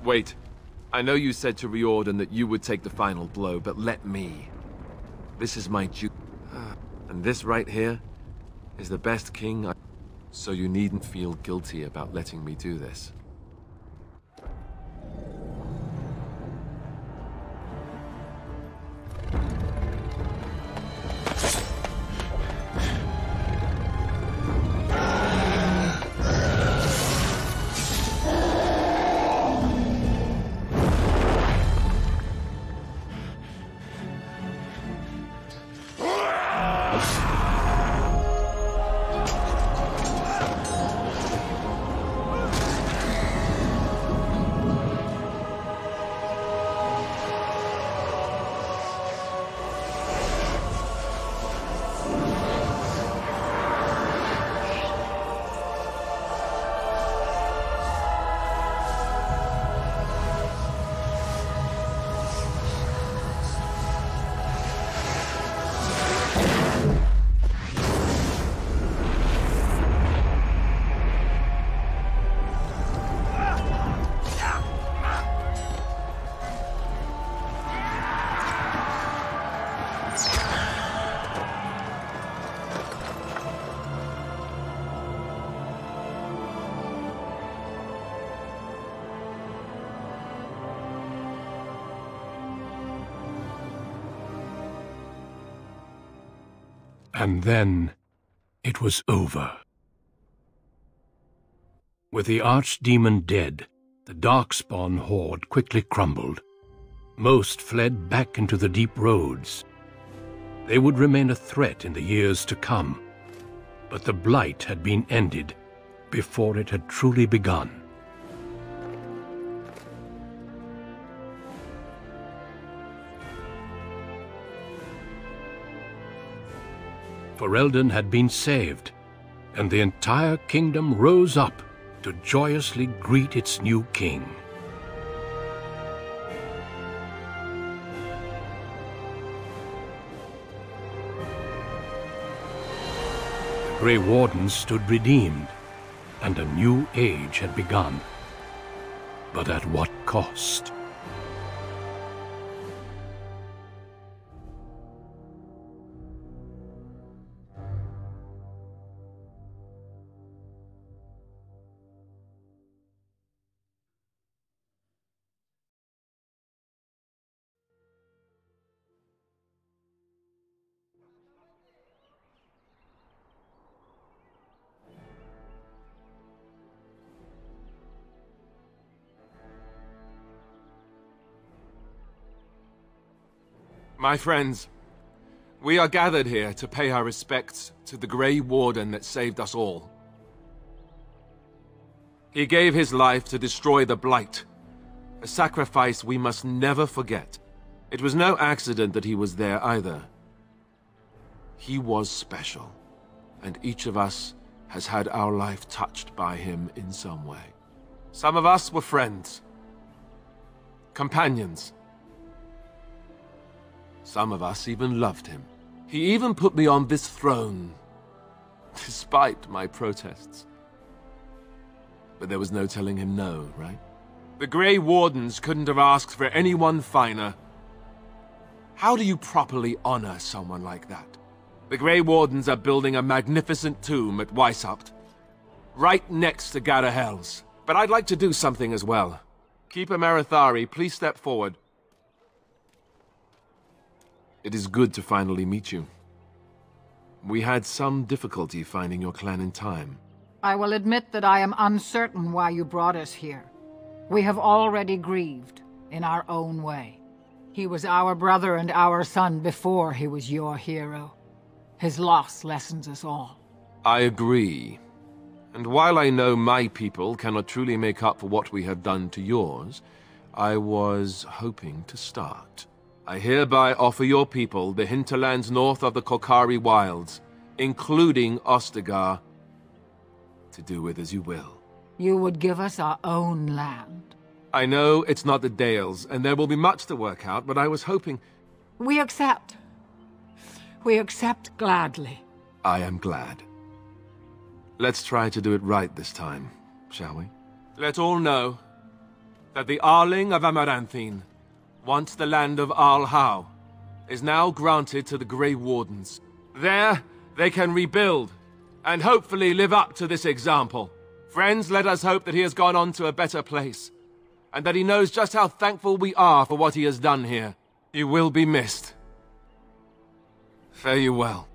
Wait. I know you said to Riordan that you would take the final blow, but let me. This is my duty. And this right here is the best king I... So you needn't feel guilty about letting me do this. And then it was over. With the archdemon dead, the Darkspawn horde quickly crumbled. Most fled back into the deep roads. They would remain a threat in the years to come, but the Blight had been ended before it had truly begun. Ferelden had been saved, and the entire kingdom rose up to joyously greet its new king. The Grey Wardens stood redeemed, and a new age had begun. But at what cost? My friends, we are gathered here to pay our respects to the Grey Warden that saved us all. He gave his life to destroy the Blight, a sacrifice we must never forget. It was no accident that he was there either. He was special, and each of us has had our life touched by him in some way. Some of us were friends, companions. Some of us even loved him. He even put me on this throne, despite my protests. But there was no telling him no, right? The Grey Wardens couldn't have asked for anyone finer. How do you properly honor someone like that? The Grey Wardens are building a magnificent tomb at Weishaupt, right next to Garahels. But I'd like to do something as well. Keeper Marethari, please step forward. It is good to finally meet you. We had some difficulty finding your clan in time. I will admit that I am uncertain why you brought us here. We have already grieved, in our own way. He was our brother and our son before he was your hero. His loss lessens us all. I agree. And while I know my people cannot truly make up for what we have done to yours, I was hoping to start. I hereby offer your people the hinterlands north of the Korcari Wilds, including Ostagar, to do with as you will. You would give us our own land? I know it's not the Dales, and there will be much to work out, but I was hoping... We accept. We accept gladly. I am glad. Let's try to do it right this time, shall we? Let all know that the Arling of Amaranthine, once the land of Arlhau, is now granted to the Grey Wardens. There, they can rebuild, and hopefully live up to this example. Friends, let us hope that he has gone on to a better place, and that he knows just how thankful we are for what he has done here. He will be missed. Fare you well.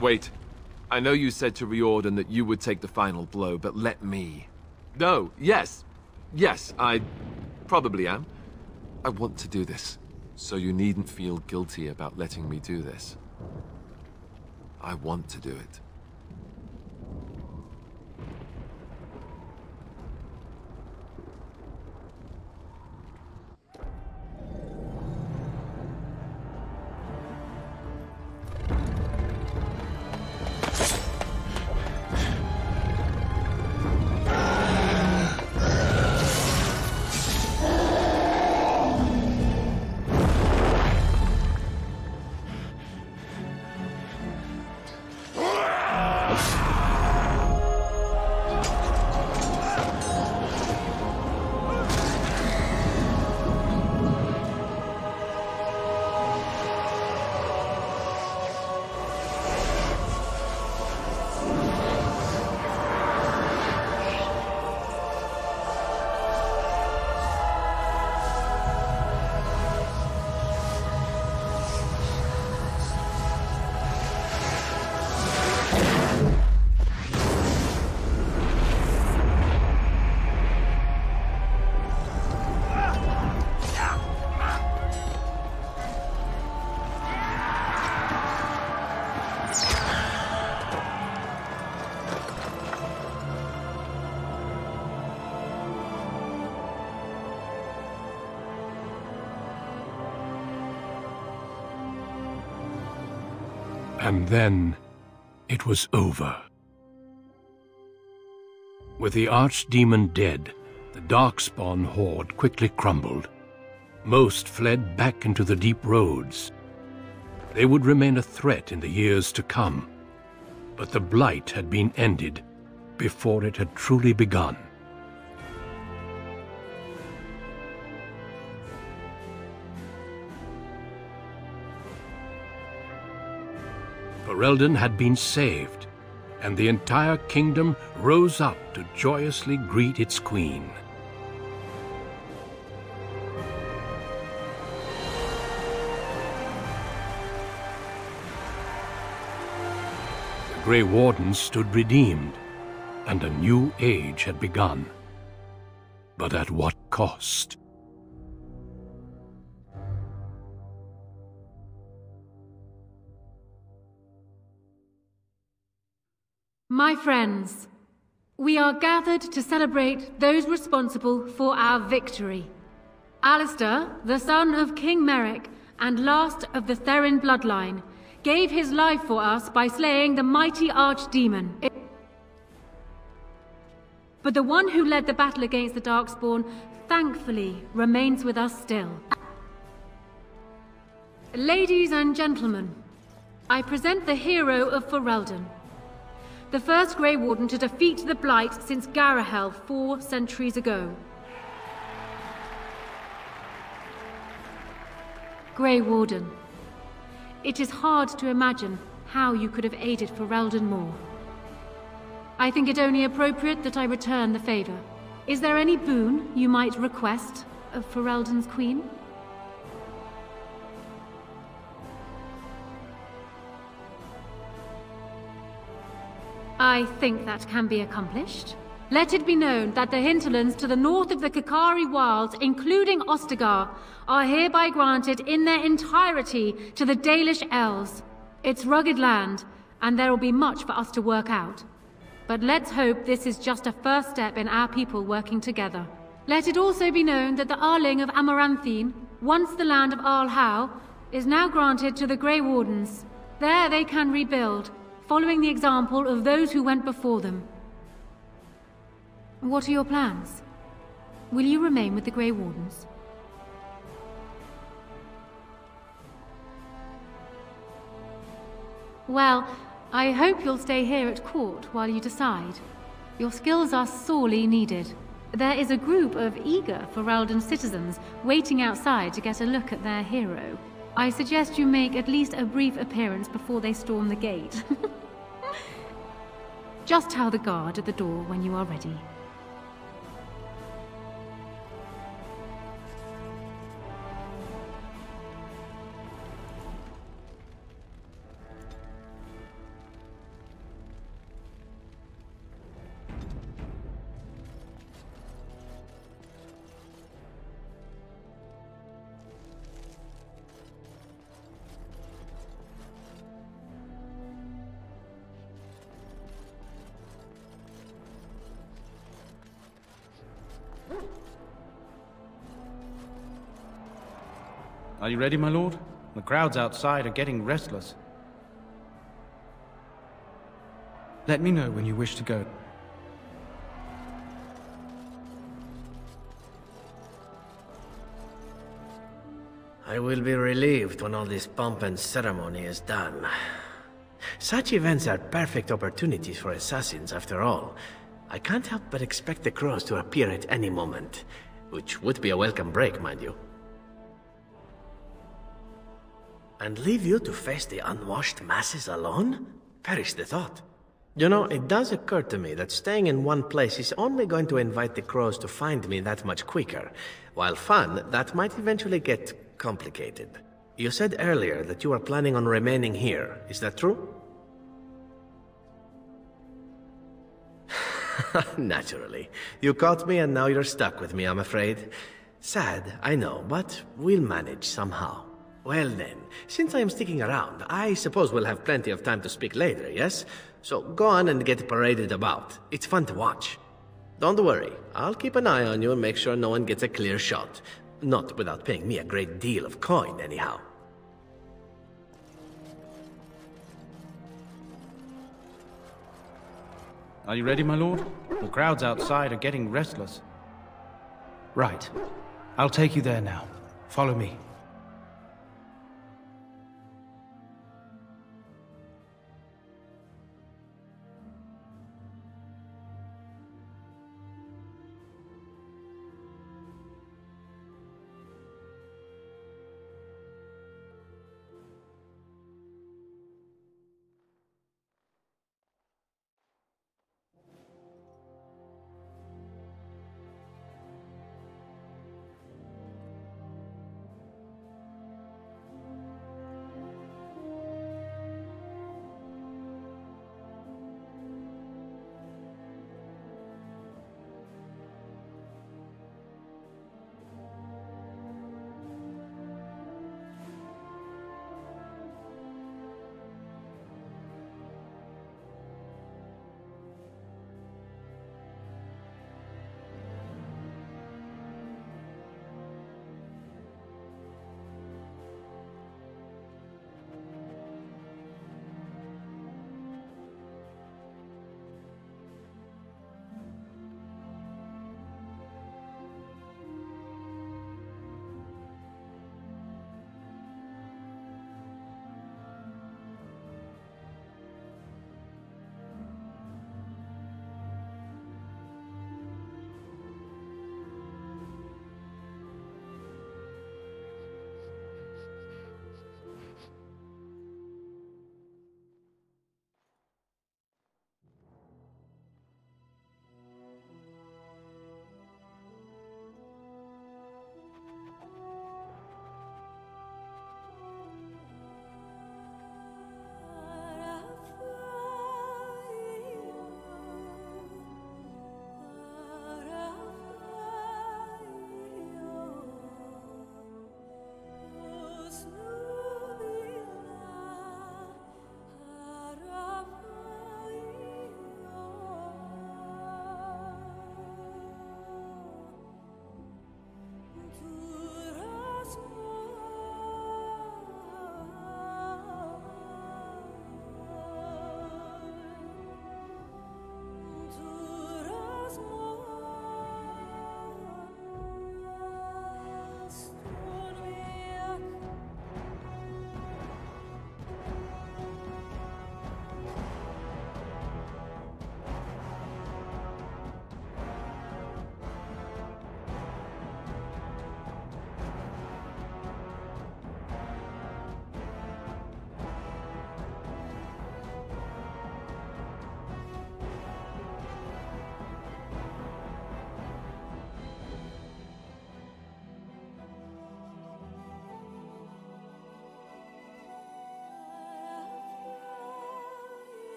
Wait. I know you said to Riordan that you would take the final blow, but let me. No, yes. Yes, I probably am. I want to do this, so you needn't feel guilty about letting me do this. I want to do it. And then it was over. With the Archdemon dead, the Darkspawn horde quickly crumbled. Most fled back into the deep roads. They would remain a threat in the years to come, but the Blight had been ended before it had truly begun. Ferelden had been saved, and the entire kingdom rose up to joyously greet its queen. The Grey Wardens stood redeemed, and a new age had begun. But at what cost? My friends, we are gathered to celebrate those responsible for our victory. Alistair, the son of King Merrick and last of the Therin bloodline, gave his life for us by slaying the mighty archdemon. But the one who led the battle against the Darkspawn, thankfully, remains with us still. Ladies and gentlemen, I present the hero of Ferelden, the first Grey Warden to defeat the Blight since Garahel 4 centuries ago. Grey Warden, it is hard to imagine how you could have aided Ferelden more. I think it only appropriate that I return the favor. Is there any boon you might request of Ferelden's queen? I think that can be accomplished. Let it be known that the hinterlands to the north of the Kakari Wilds, including Ostagar, are hereby granted in their entirety to the Dalish Elves. It's rugged land, and there will be much for us to work out. But let's hope this is just a first step in our people working together. Let it also be known that the Arling of Amaranthine, once the land of Arlhau, is now granted to the Grey Wardens. There they can rebuild, following the example of those who went before them. What are your plans? Will you remain with the Grey Wardens? Well, I hope you'll stay here at court while you decide. Your skills are sorely needed. There is a group of eager Ferelden citizens waiting outside to get a look at their hero. I suggest you make at least a brief appearance before they storm the gate. Just tell the guard at the door when you are ready. Are you ready, my lord? The crowds outside are getting restless. Let me know when you wish to go. I will be relieved when all this pomp and ceremony is done. Such events are perfect opportunities for assassins, after all. I can't help but expect the crows to appear at any moment, which would be a welcome break, mind you. And leave you to face the unwashed masses alone? Perish the thought. You know, it does occur to me that staying in one place is only going to invite the crows to find me that much quicker. While fun, that might eventually get complicated. You said earlier that you are planning on remaining here. Is that true? Naturally. You caught me and now you're stuck with me, I'm afraid. Sad, I know, but we'll manage somehow. Well then, since I am sticking around, I suppose we'll have plenty of time to speak later, yes? So go on and get paraded about. It's fun to watch. Don't worry, I'll keep an eye on you and make sure no one gets a clear shot. Not without paying me a great deal of coin, anyhow. Are you ready, my lord? The crowds outside are getting restless. Right. I'll take you there now. Follow me.